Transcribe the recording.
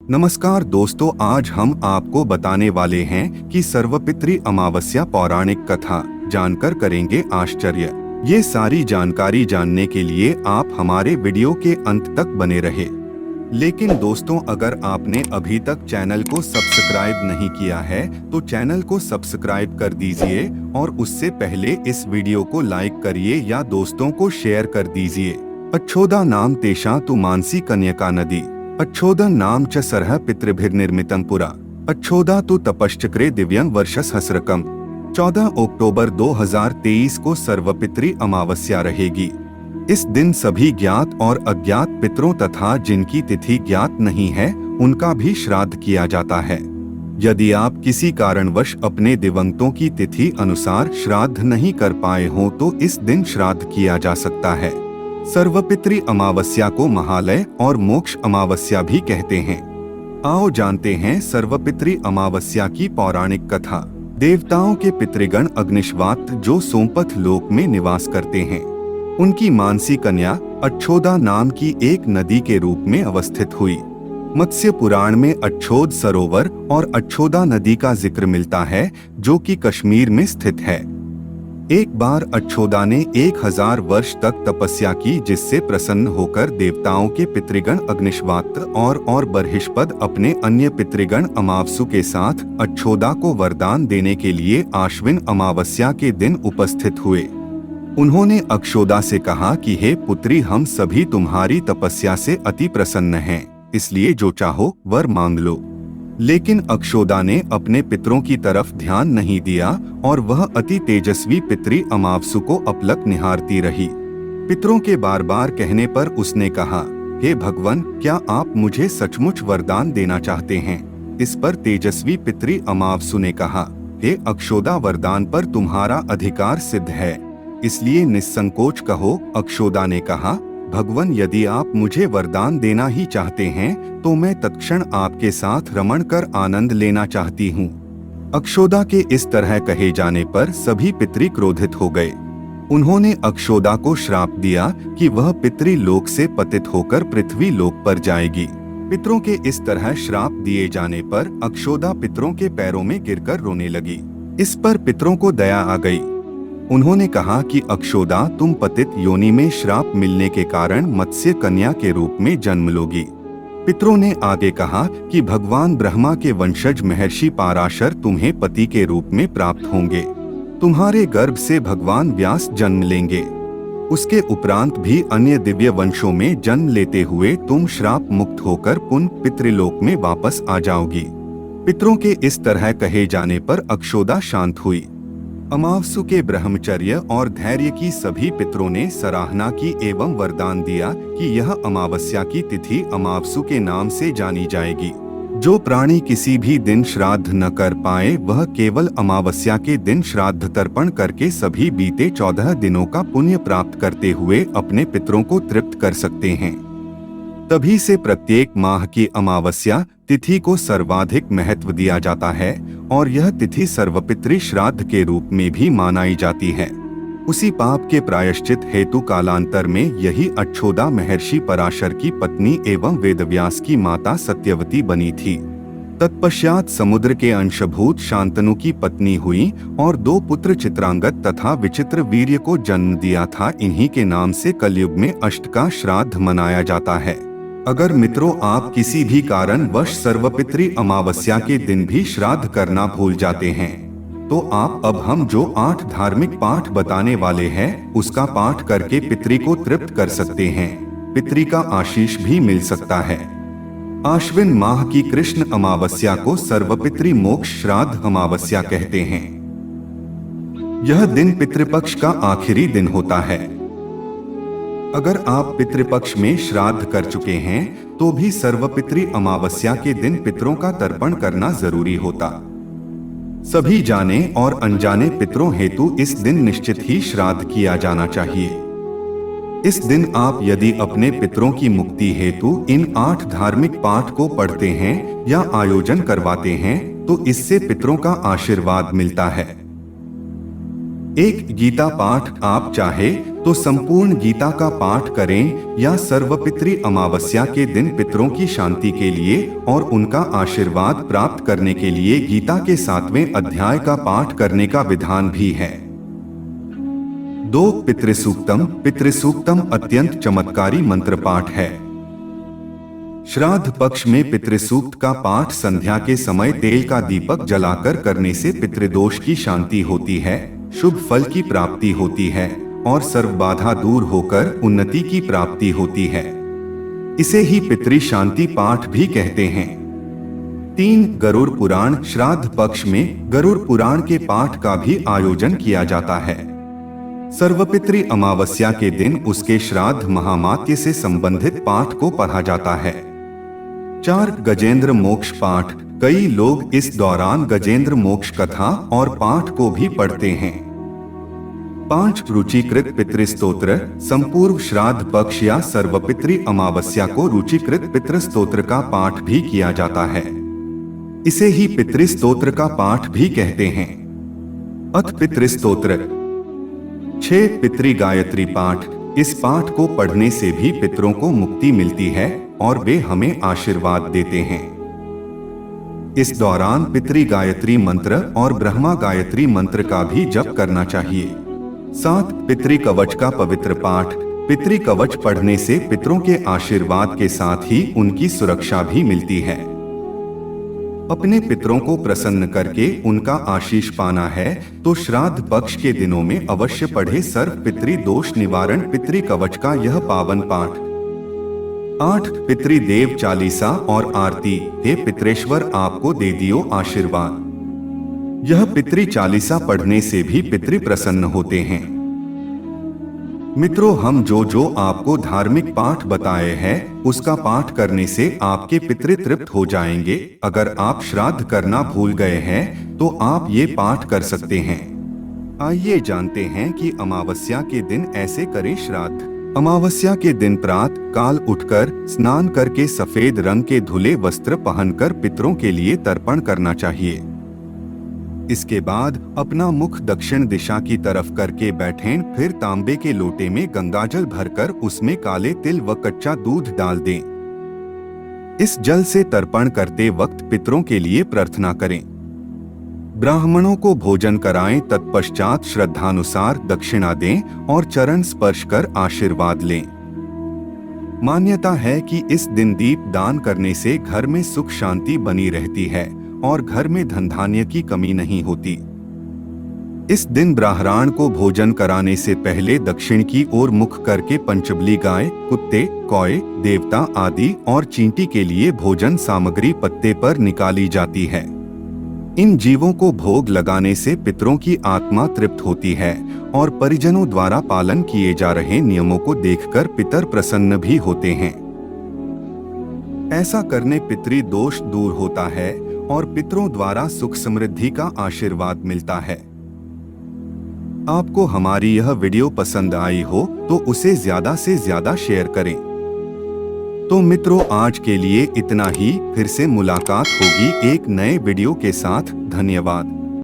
नमस्कार दोस्तों, आज हम आपको बताने वाले हैं कि सर्वपितृ अमावस्या पौराणिक कथा जानकर करेंगे आश्चर्य। ये सारी जानकारी जानने के लिए आप हमारे वीडियो के अंत तक बने रहे। लेकिन दोस्तों, अगर आपने अभी तक चैनल को सब्सक्राइब नहीं किया है तो चैनल को सब्सक्राइब कर दीजिए और उससे पहले इस वीडियो को लाइक करिए या दोस्तों को शेयर कर दीजिए। अच्छोदा नाम तेषा तु मानसी कन्यका नदी, अच्छोदन नाम च सरह पितृभिर्निर्मितं पुरा, अच्छोदा तु तपश्चक्रे दिव्यं वर्षसहस्रकम्। 14 अक्टूबर 2023 को सर्वपितृ अमावस्या रहेगी। इस दिन सभी ज्ञात और अज्ञात पितरों तथा जिनकी तिथि ज्ञात नहीं है उनका भी श्राद्ध किया जाता है। यदि आप किसी कारणवश अपने दिवंगतों की तिथि अनुसार श्राद्ध नहीं कर पाए हों तो इस दिन श्राद्ध किया जा सकता है। सर्वपितृ अमावस्या को महालय और मोक्ष अमावस्या भी कहते हैं। आओ जानते हैं सर्वपितृ अमावस्या की पौराणिक कथा। देवताओं के पितृगण अग्निश्वात जो सोमपथ लोक में निवास करते हैं, उनकी मानसी कन्या अच्छोदा नाम की एक नदी के रूप में अवस्थित हुई। मत्स्य पुराण में अच्छोद सरोवर और अच्छोदा नदी का जिक्र मिलता है जो कि कश्मीर में स्थित है। एक बार अच्छोदा ने 1000 वर्ष तक तपस्या की, जिससे प्रसन्न होकर देवताओं के पितृगण अग्निश्वात और बर्हिष्पद अपने अन्य पितृगण अमावसु के साथ अच्छोदा को वरदान देने के लिए आश्विन अमावस्या के दिन उपस्थित हुए। उन्होंने अक्षोदा से कहा कि हे पुत्री, हम सभी तुम्हारी तपस्या से अति प्रसन्न हैं, इसलिए जो चाहो वर मांग लो। लेकिन अक्षोदा ने अपने पितरों की तरफ ध्यान नहीं दिया और वह अति तेजस्वी पितृ अमावसु को अपलक निहारती रही। पितरों के बार बार कहने पर उसने कहा, हे भगवान, क्या आप मुझे सचमुच वरदान देना चाहते हैं? इस पर तेजस्वी पितृ अमावसु ने कहा, हे अक्षोदा, वरदान पर तुम्हारा अधिकार सिद्ध है, इसलिए निस्संकोच कहो। अक्षोदा ने कहा, भगवान, यदि आप मुझे वरदान देना ही चाहते हैं तो मैं तत्क्षण आपके साथ रमण कर आनंद लेना चाहती हूँ। अक्षोदा के इस तरह कहे जाने पर सभी पितृ क्रोधित हो गए। उन्होंने अक्षोदा को श्राप दिया कि वह पितृलोक से पतित होकर पृथ्वी लोक पर जाएगी। पितरों के इस तरह श्राप दिए जाने पर अक्षोदा पितरों के पैरों में गिरकर रोने लगी। इस पर पितरों को दया आ गई। उन्होंने कहा कि अक्षोदा, तुम पतित योनि में श्राप मिलने के कारण मत्स्य कन्या के रूप में जन्म लोगी। पितरों ने आगे कहा कि भगवान ब्रह्मा के वंशज महर्षि पाराशर तुम्हें पति के रूप में प्राप्त होंगे। तुम्हारे गर्भ से भगवान व्यास जन्म लेंगे। उसके उपरांत भी अन्य दिव्य वंशों में जन्म लेते हुए तुम श्राप मुक्त होकर पुनः पितृलोक में वापस आ जाओगी। पितरों के इस तरह कहे जाने पर अक्षोदा शांत हुई। अमावसु के ब्रह्मचर्य और धैर्य की सभी पितरों ने सराहना की एवं वरदान दिया कि यह अमावस्या की तिथि अमावसु के नाम से जानी जाएगी। जो प्राणी किसी भी दिन श्राद्ध न कर पाए वह केवल अमावस्या के दिन श्राद्ध तर्पण करके सभी बीते 14 दिनों का पुण्य प्राप्त करते हुए अपने पितरों को तृप्त कर सकते हैं। तभी से प्रत्येक माह की अमावस्या तिथि को सर्वाधिक महत्व दिया जाता है और यह तिथि सर्वपितृ श्राद्ध के रूप में भी मनाई जाती है। उसी पाप के प्रायश्चित हेतु कालांतर में यही अच्छोदा महर्षि पराशर की पत्नी एवं वेदव्यास की माता सत्यवती बनी थी। तत्पश्चात समुद्र के अंशभूत शांतनु की पत्नी हुई और 2 पुत्र चित्रांगद तथा विचित्र वीर्य को जन्म दिया था। इन्हीं के नाम से कलयुग में अष्ट का श्राद्ध मनाया जाता है। अगर मित्रों, आप किसी भी कारणवश सर्वपितृ अमावस्या के दिन भी श्राद्ध करना भूल जाते हैं तो आप अब हम जो 8 धार्मिक पाठ बताने वाले हैं उसका पाठ करके पितृ को तृप्त कर सकते हैं। पितृ का आशीष भी मिल सकता है। आश्विन माह की कृष्ण अमावस्या को सर्वपितृ मोक्ष श्राद्ध अमावस्या कहते हैं। यह दिन पितृपक्ष का आखिरी दिन होता है। अगर आप पितृपक्ष में श्राद्ध कर चुके हैं तो भी सर्वपितृ अमावस्या के दिन पितरों का तर्पण करना जरूरी होता। सभी जाने और अनजाने पितरों हेतु इस दिन निश्चित ही श्राद्ध किया जाना चाहिए। इस दिन आप यदि अपने पितरों की मुक्ति हेतु इन 8 धार्मिक पाठ को पढ़ते हैं या आयोजन करवाते हैं तो इससे पितरों का आशीर्वाद मिलता है। एक गीता पाठ आप चाहे तो संपूर्ण गीता का पाठ करें या सर्वपितृ अमावस्या के दिन पितरों की शांति के लिए और उनका आशीर्वाद प्राप्त करने के लिए गीता के 7वें अध्याय का पाठ करने का विधान भी है। 2 पितृसूक्तम अत्यंत चमत्कारी मंत्र पाठ है। श्राद्ध पक्ष में पितृसूक्त का पाठ संध्या के समय तेल का दीपक जलाकर करने से पितृदोष की शांति होती है, शुभ फल की प्राप्ति होती है और सर्व बाधा दूर होकर उन्नति की प्राप्ति होती है। इसे ही पितृ शांति पाठ भी कहते हैं। 3 गरुड़ पुराण श्राद्ध पक्ष में गरुड़ पुराण के पाठ का भी आयोजन किया जाता है। सर्वपितृ अमावस्या के दिन उसके श्राद्ध महामात्य से संबंधित पाठ को पढ़ा जाता है। 4 गजेंद्र मोक्ष पाठ, कई लोग इस दौरान गजेंद्र मोक्ष कथा और पाठ को भी पढ़ते हैं। 5 रुचिकृत पितृस्तोत्र, संपूर्ण श्राद्ध पक्ष या सर्वपितृ अमावस्या को रुचिकृत पितृस्तोत्र का पाठ भी किया जाता है। इसे ही पितृस्तोत्र का पाठ भी कहते हैं। अथ पितृस्तोत्र। 6 पितृ गायत्री पाठ, इस पाठ को पढ़ने से भी पितरों को मुक्ति मिलती है और वे हमें आशीर्वाद देते हैं। इस दौरान पितृ गायत्री मंत्र और ब्रह्मा गायत्री मंत्र का भी जप करना चाहिए। 7 पितृ कवच का पवित्र पाठ, पितृ कवच पढ़ने से पितरों के आशीर्वाद के साथ ही उनकी सुरक्षा भी मिलती है। अपने पितरों को प्रसन्न करके उनका आशीष पाना है तो श्राद्ध पक्ष के दिनों में अवश्य पढ़े सर्व पितृ दोष निवारण पितृ कवच का यह पावन पाठ। 8 पितृदेव चालीसा और आरती, हे पितरेश्वर आपको दे दियो आशीर्वाद। यह पितृ चालीसा पढ़ने से भी पितृ प्रसन्न होते हैं। मित्रों, हम जो आपको धार्मिक पाठ बताए हैं उसका पाठ करने से आपके पितृ तृप्त हो जाएंगे। अगर आप श्राद्ध करना भूल गए हैं तो आप ये पाठ कर सकते हैं। आइए जानते हैं कि अमावस्या के दिन ऐसे करें श्राद्ध। अमावस्या के दिन प्रातः काल उठकर स्नान करके सफेद रंग के धुले वस्त्र पहनकर पितरों के लिए तर्पण करना चाहिए। इसके बाद अपना मुख दक्षिण दिशा की तरफ करके बैठें, फिर तांबे के लोटे में गंगाजल भरकर उसमें काले तिल व कच्चा दूध डाल दें। इस जल से तर्पण करते वक्त पितरों के लिए प्रार्थना करें। ब्राह्मणों को भोजन कराएं, तत्पश्चात श्रद्धानुसार दक्षिणा दें और चरण स्पर्श कर आशीर्वाद लें। मान्यता है कि इस दिन दीप दान करने से घर में सुख शांति बनी रहती है और घर में धन धान्य की कमी नहीं होती। इस दिन ब्राह्मण को भोजन कराने से पहले दक्षिण की ओर मुख करके पंचबली गाय, कुत्ते, कौए, देवता आदि और चींटी के लिए भोजन सामग्री पत्ते पर निकाली जाती है। इन जीवों को भोग लगाने से पितरों की आत्मा तृप्त होती है और परिजनों द्वारा पालन किए जा रहे नियमों को देखकर पितर प्रसन्न भी होते हैं। ऐसा करने पितृ दोष दूर होता है और पितरों द्वारा सुख समृद्धि का आशीर्वाद मिलता है। आपको हमारी यह वीडियो पसंद आई हो तो उसे ज्यादा से ज्यादा शेयर करें। तो मित्रों, आज के लिए इतना ही। फिर से मुलाकात होगी एक नए वीडियो के साथ। धन्यवाद।